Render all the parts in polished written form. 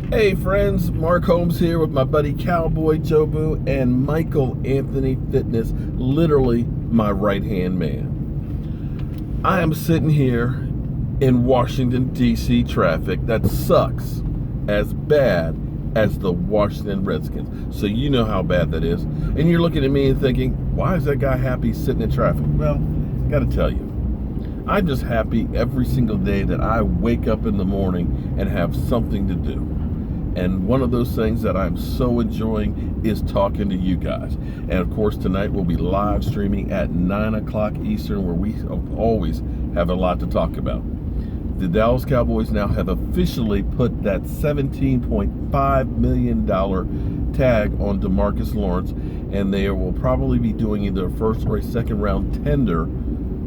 Hey friends, Mark Holmes here with my buddy Cowboy Jobu and Michael Anthony Fitness, literally my right-hand man. I am sitting here in Washington, D.C. traffic that sucks as bad as the Washington Redskins. So you know how bad that is. And you're looking at me and thinking, why is that guy happy sitting in traffic? Well, got to tell you, I'm just happy every single day that I wake up in the morning and have something to do. And one of those things that I'm so enjoying is talking to you guys. And of course, tonight we'll be live streaming at 9 o'clock Eastern, where we always have a lot to talk about. The Dallas Cowboys now have officially put that $17.5 million tag on Demarcus Lawrence, and they will probably be doing either a first or a second round tender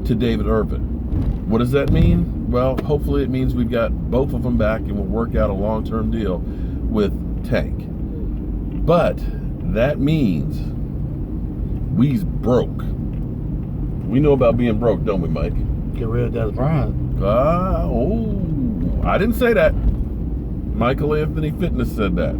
to David Irvin. What does that mean? Well, hopefully it means we've got both of them back and we'll work out a long-term deal with Tank. But that means we's broke. We know about being broke, don't we, Mike? Get rid of Des Bryant. I didn't say that. Michael Anthony Fitness said that.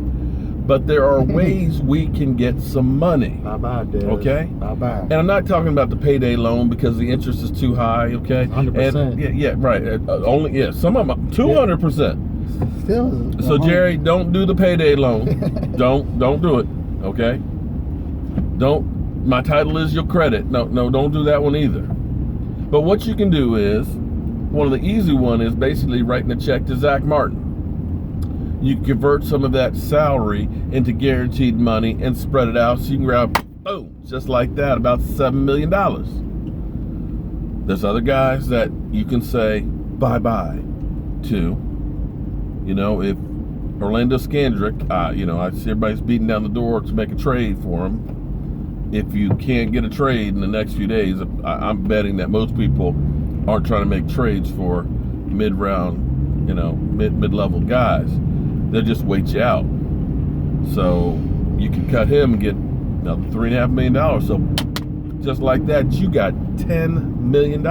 But there are ways we can get some money. Bye-bye, Des. Okay? Bye-bye. And I'm not talking about the payday loan because the interest is too high, okay? 100%. And, yeah, right. Some of them, 200%. Still. So Jerry, don't do the payday loan. don't do it. Okay. Don't. My title is your credit. No, don't do that one either. But what you can do is, one of the easy one is basically writing a check to Zach Martin. You convert some of that salary into guaranteed money and spread it out, so you can grab, boom, just like that, about $7 million. There's other guys that you can say bye-bye to. You know, if Orlando Scandrick, I see everybody's beating down the door to make a trade for him. If you can't get a trade in the next few days, I'm betting that most people aren't trying to make trades for mid-round, mid-level guys. They'll just wait you out. So you can cut him and get another $3.5 million. So just like that, you got $10 million.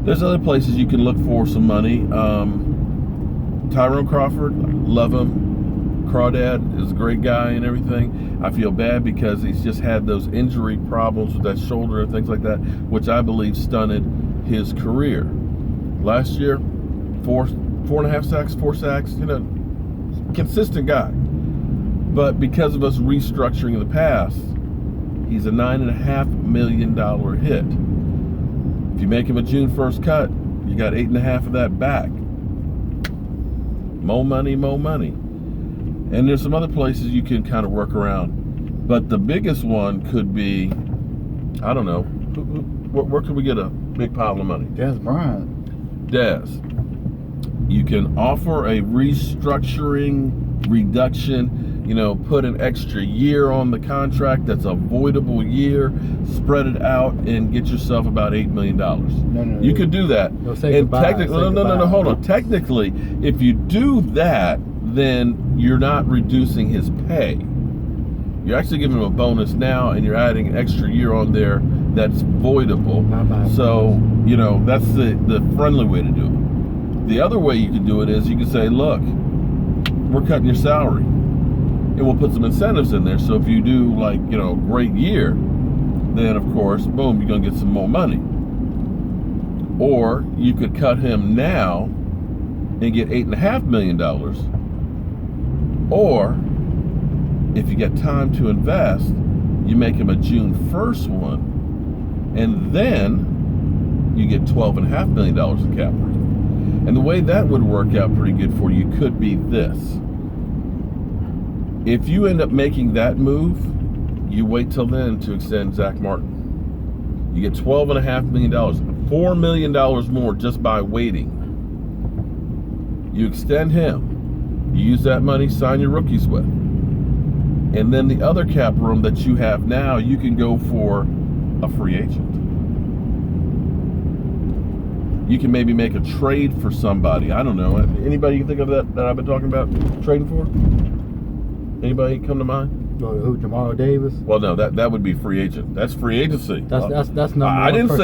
There's other places you can look for some money. Tyrone Crawford, love him. Crawdad is a great guy and everything. I feel bad because he's just had those injury problems with that shoulder and things like that, which I believe stunted his career. Last year, 4.5 sacks, 4 sacks, consistent guy. But because of us restructuring in the past, he's a $9.5 million hit. If you make him a June 1st cut, you got 8.5 of that back. More money. And there's some other places you can kind of work around. But the biggest one could be, I don't know, where could we get a big pile of money? Des Bryant. Des. You can offer a restructuring reduction, put an extra year on the contract that's a voidable year, spread it out, and get yourself about $8 million. No. You could do that. No, hold on. Technically, if you do that, then you're not reducing his pay. You're actually giving him a bonus now, and you're adding an extra year on there that's voidable. Bye-bye. So, that's the friendly way to do it. The other way you can do it is you can say, look, we're cutting your salary. And we'll put some incentives in there. So if you do a great year, then of course, boom, you're going to get some more money. Or you could cut him now and get $8.5 million. Or if you get time to invest, you make him a June 1st one, and then you get $12.5 million in cap rate. And the way that would work out pretty good for you could be this. If you end up making that move, you wait till then to extend Zach Martin. You get $12.5 million, $4 million more just by waiting. You extend him. You use that money, sign your rookies with. And then the other cap room that you have now, you can go for a free agent. You can maybe make a trade for somebody. I don't know. Anybody you can think of that I've been talking about trading for? Anybody come to mind? Who? Jamar Davis? Well, no, that would be free agent. That's free agency. That's number I one. didn't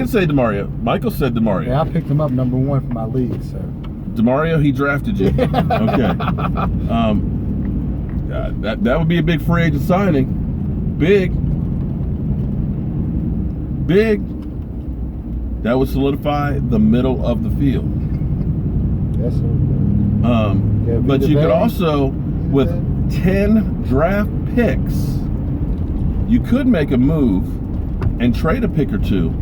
say Demario. Michael said Demario. Yeah, I picked him up number 1 for my league, sir. DeMario, he drafted you. Okay. That would be a big free agent signing. Big. That would solidify the middle of the field. That's so good. But you could also, with 10 draft picks, you could make a move and trade a pick or two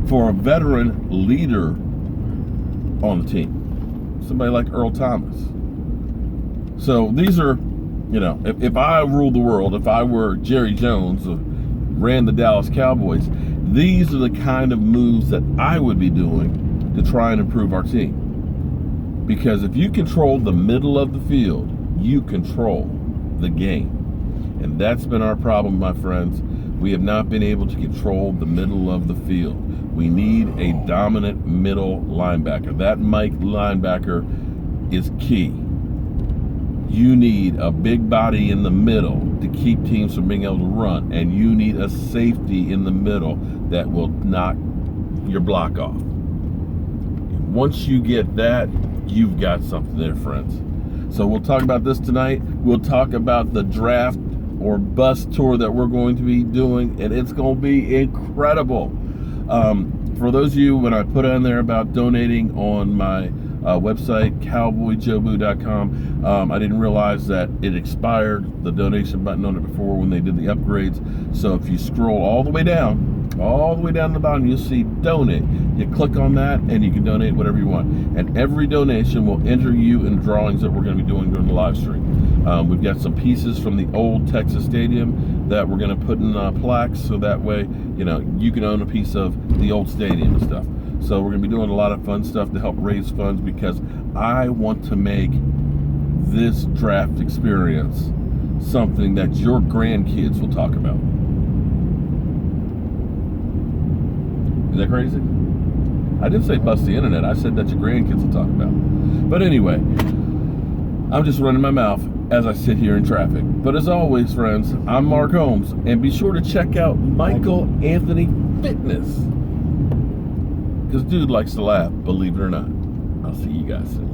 for a veteran leader on the team. Somebody like Earl Thomas. So these are, if I ruled the world, if I were Jerry Jones, ran the Dallas Cowboys, these are the kind of moves that I would be doing to try and improve our team. Because if you control the middle of the field, you control the game. And that's been our problem, my friends. We have not been able to control the middle of the field. We need a dominant middle linebacker. That Mike linebacker is key. You need a big body in the middle to keep teams from being able to run. And you need a safety in the middle that will knock your block off. And once you get that, you've got something there, friends. So we'll talk about this tonight. We'll talk about the draft or bus tour that we're going to be doing, and it's going to be incredible. For those of you, when I put on there about donating on my website, cowboyjobu.com, I didn't realize that it expired, the donation button on it before when they did the upgrades. So if you scroll all the way down to the bottom, you'll see donate. You click on that and you can donate whatever you want. And every donation will enter you in drawings that we're going to be doing during the live stream. We've got some pieces from the old Texas Stadium that we're going to put in plaques, so that way, you can own a piece of the old stadium and stuff. So we're going to be doing a lot of fun stuff to help raise funds, because I want to make this draft experience something that your grandkids will talk about. Is that crazy? I didn't say bust the internet. I said that your grandkids will talk about. But anyway, I'm just running my mouth as I sit here in traffic. But as always, friends, I'm Mark Holmes, and be sure to check out Michael Anthony Fitness, because dude likes to laugh, believe it or not. I'll see you guys soon.